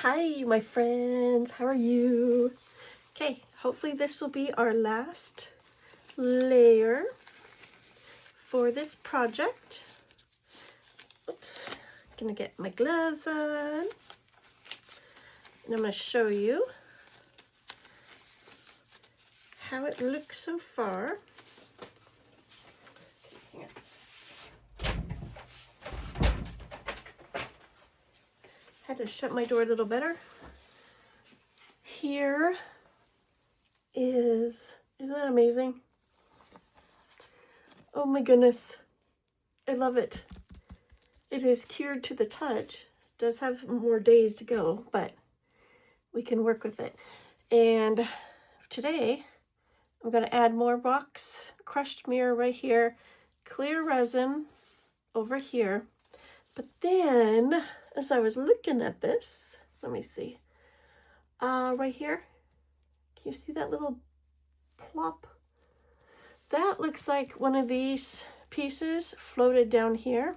Hi, my friends. How are you? Okay, hopefully this will be our last layer for this project. Oops, gonna get my gloves on. And I'm gonna show you how it looks so far. Hang on. Had to shut my door a little better. Here isn't that amazing? Oh my goodness, I love it. It is cured to the touch. It does have more days to go, but we can work with it. And today I'm going to add more rocks, crushed mirror right here, clear resin over here. But then as I was looking at this, let me see, right here, can you see that little plop? That looks like one of these pieces floated down here.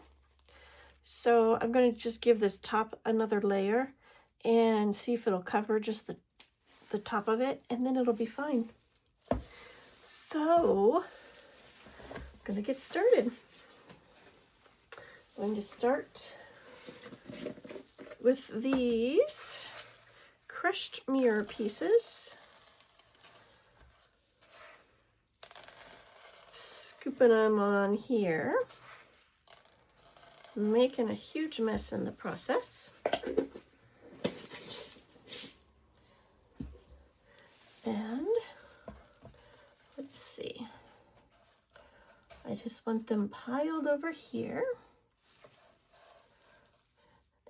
So I'm going to just give this top another layer and see if it'll cover just the top of it, and then it'll be fine. So I'm going to get started. I'm going to start with these crushed mirror pieces. Scooping them on here. Making a huge mess in the process. And let's see. I just want them piled over here.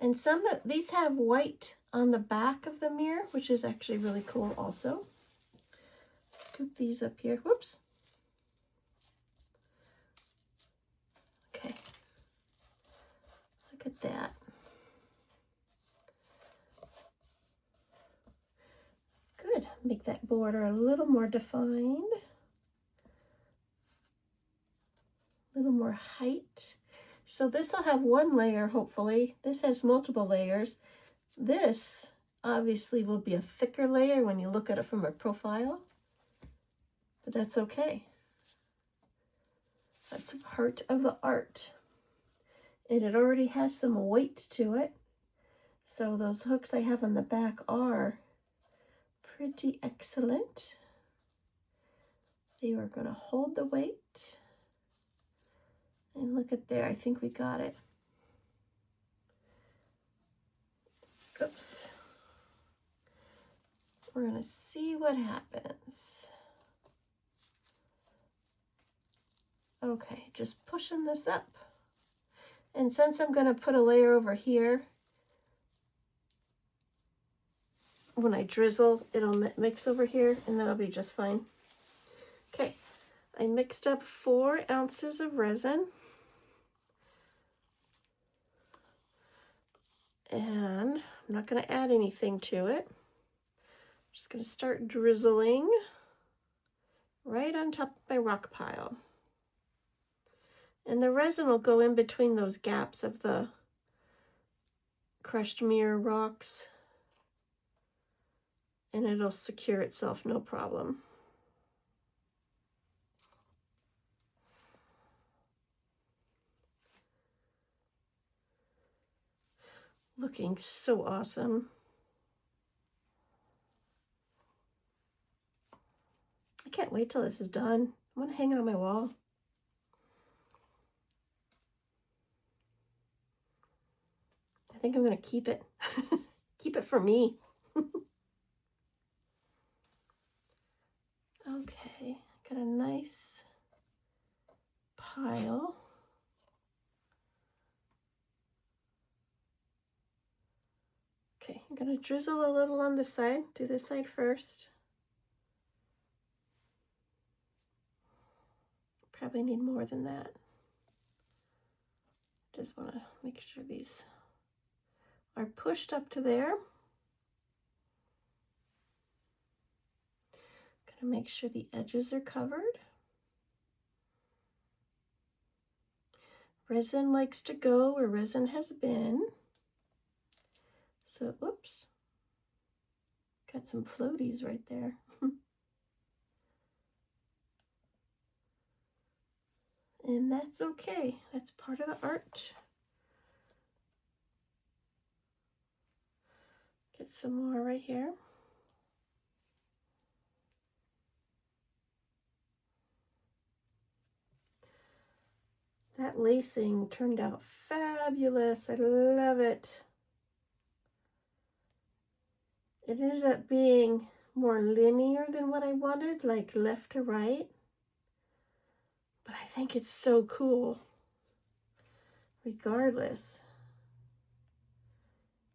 And some of these have white on the back of the mirror, which is actually really cool also. Scoop these up here. Whoops. Okay. Look at that. Good. Make that border a little more defined. A little more height. So this will have one layer, hopefully. This has multiple layers. This obviously will be a thicker layer when you look at it from a profile, but that's okay. That's part of the art. And it already has some weight to it. So those hooks I have on the back are pretty excellent. They are going to hold the weight. And look at there, I think we got it. Oops. We're going to see what happens. Okay, just pushing this up. And since I'm going to put a layer over here, when I drizzle, it'll mix over here, and that'll be just fine. Okay, I mixed up 4 ounces of resin. And I'm not going to add anything to it. I'm just going to start drizzling right on top of my rock pile. And the resin will go in between those gaps of the crushed mirror rocks, and it'll secure itself no problem. Looking so awesome. I can't wait till this is done. I want to hang it on my wall. I think I'm going to keep it. Keep it for me. Okay, got a nice pile. Okay, I'm going to drizzle a little on this side. Do this side first. Probably need more than that. Just want to make sure these are pushed up to there. Gonna make sure the edges are covered. Resin likes to go where resin has been. So, whoops, Got some floaties right there. And that's okay. That's part of the art. Get some more right here. That lacing turned out fabulous. I love it. It ended up being more linear than what I wanted, like left to right. But I think it's so cool. Regardless.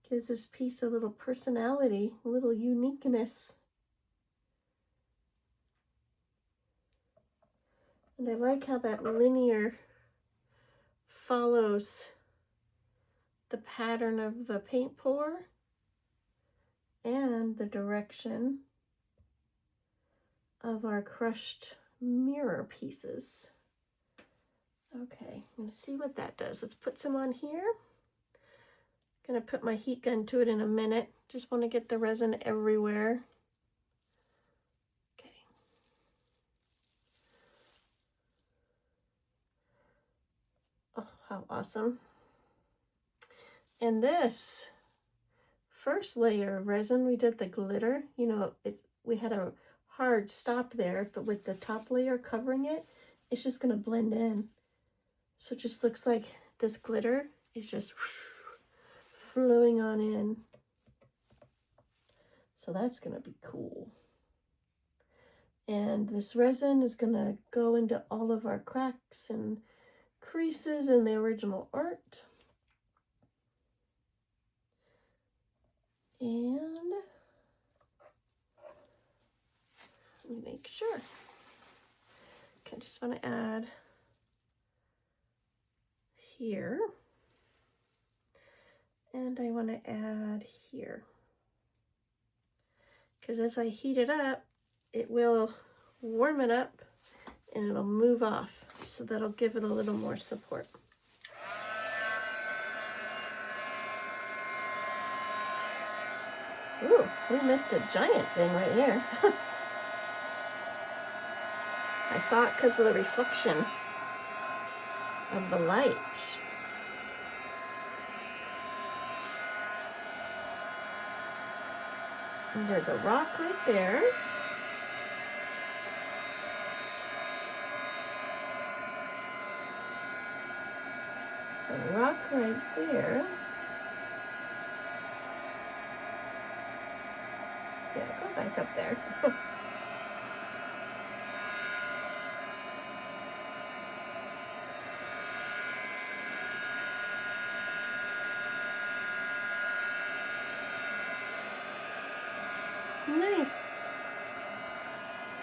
Gives this piece a little personality, a little uniqueness. And I like how that linear follows the pattern of the paint pour and the direction of our crushed mirror pieces. Okay, I'm going to see what that does. Let's put some on here. Going to put my heat gun to it in a minute. Just want to get the resin everywhere. Okay. Oh, how awesome. And this first layer of resin, we did the glitter. You know, we had a hard stop there, but with the top layer covering it, it's just going to blend in. So it just looks like this glitter is just flowing on in. So that's going to be cool. And this resin is going to go into all of our cracks and creases in the original art. And let me make sure. Okay, I just want to add here. And I want to add here. Because as I heat it up, it will warm it up and it'll move off. So that'll give it a little more support. Ooh, we missed a giant thing right here. I saw it because of the reflection of the light. And there's a rock right there. A rock right there. Yeah, go back up there. Nice.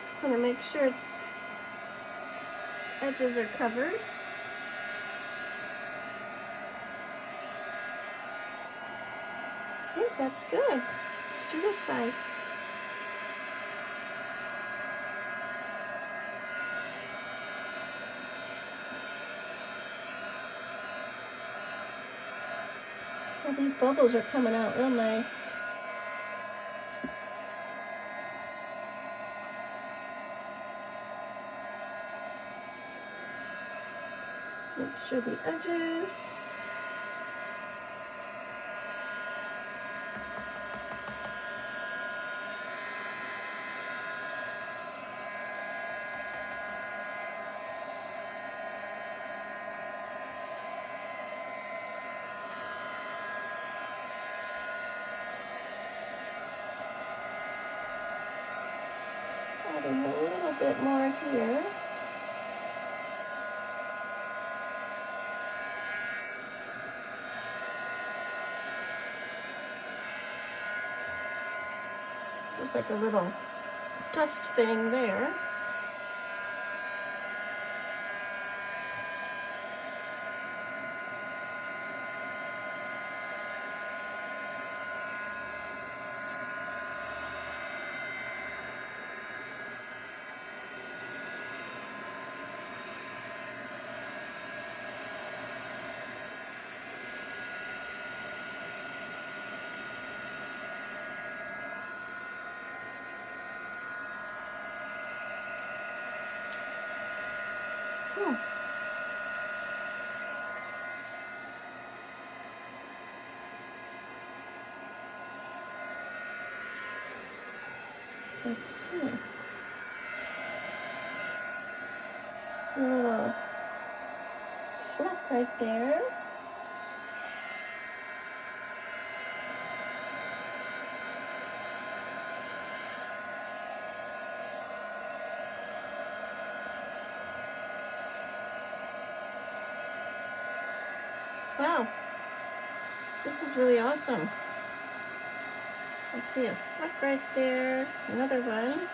Just want to make sure its edges are covered. Okay, that's good. Let's do this side. Well, these bubbles are coming out real nice. Make sure the edges. Adding a little bit more here. There's like a little dust thing there. Let's see. See a little fleck right there. Wow, this is really awesome. I see a fleck right there, another one.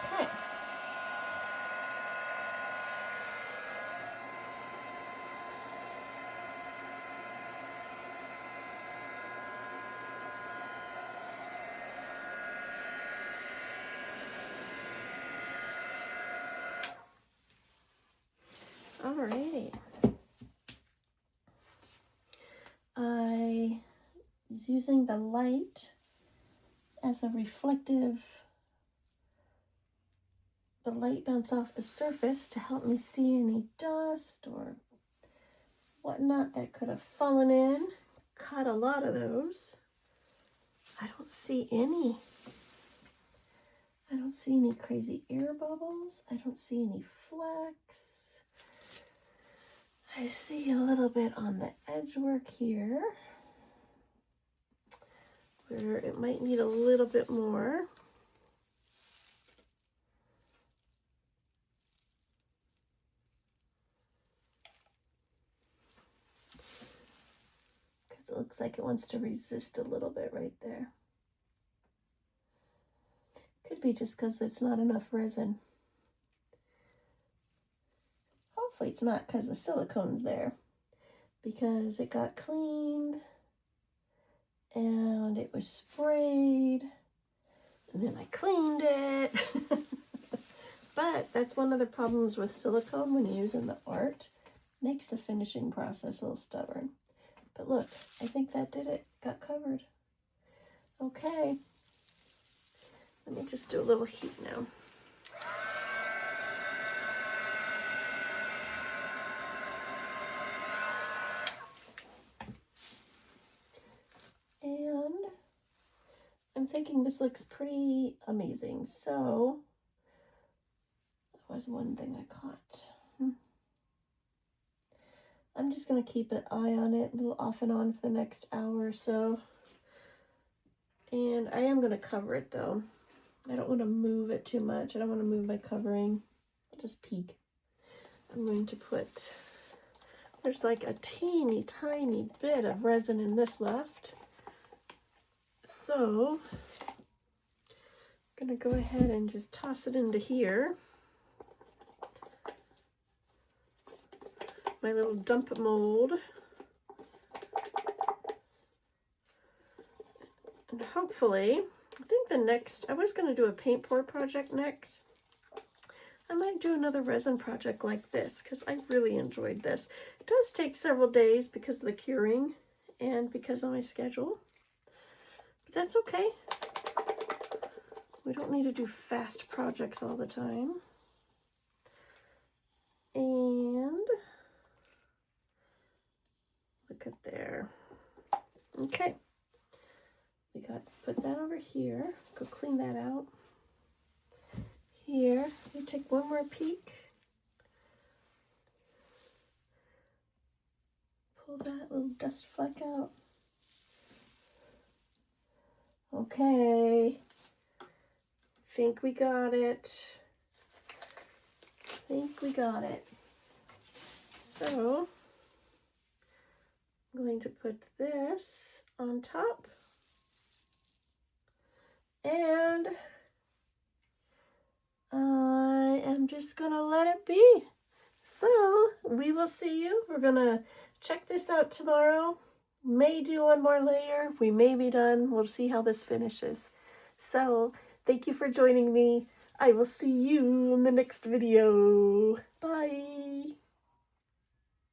Okay. Alrighty. I was using the light as a reflective, the light bounce off the surface to help me see any dust or whatnot that could have fallen in. Caught a lot of those. I don't see any. I don't see any crazy air bubbles. I don't see any flecks. I see a little bit on the edge work here where it might need a little bit more. Because it looks like it wants to resist a little bit right there. Could be just because it's not enough resin. Hopefully it's not because the silicone's there, because it got cleaned and it was sprayed and then I cleaned it. But that's one of the problems with silicone when you're using the art. Makes the finishing process a little stubborn. But look, I think that did it. Got covered. Okay. Let me just do a little heat now. And I'm thinking this looks pretty amazing. So that was one thing I caught. I'm just going to keep an eye on it, a little off and on for the next hour or so. And I am going to cover it though. I don't want to move it too much. I don't want to move my covering. I'll just peek. I'm going to put, there's like a teeny tiny bit of resin in this left. So I'm going to go ahead and just toss it into here. My little dump mold. And hopefully, I think the next, I was going to do a paint pour project next. I might do another resin project like this because I really enjoyed this. It does take several days because of the curing and because of my schedule. But that's okay. We don't need to do fast projects all the time. And look at there. Okay. We got put that over here. Go clean that out. Here, we take one more peek. Pull that little dust fleck out. Okay. Think we got it. Think we got it. So, I'm going to put this on top. And I am just gonna let it be. So we will see you. We're gonna check this out tomorrow. May do one more layer. We may be done. We'll see how this finishes. So thank you for joining me. I will see you in the next video. Bye.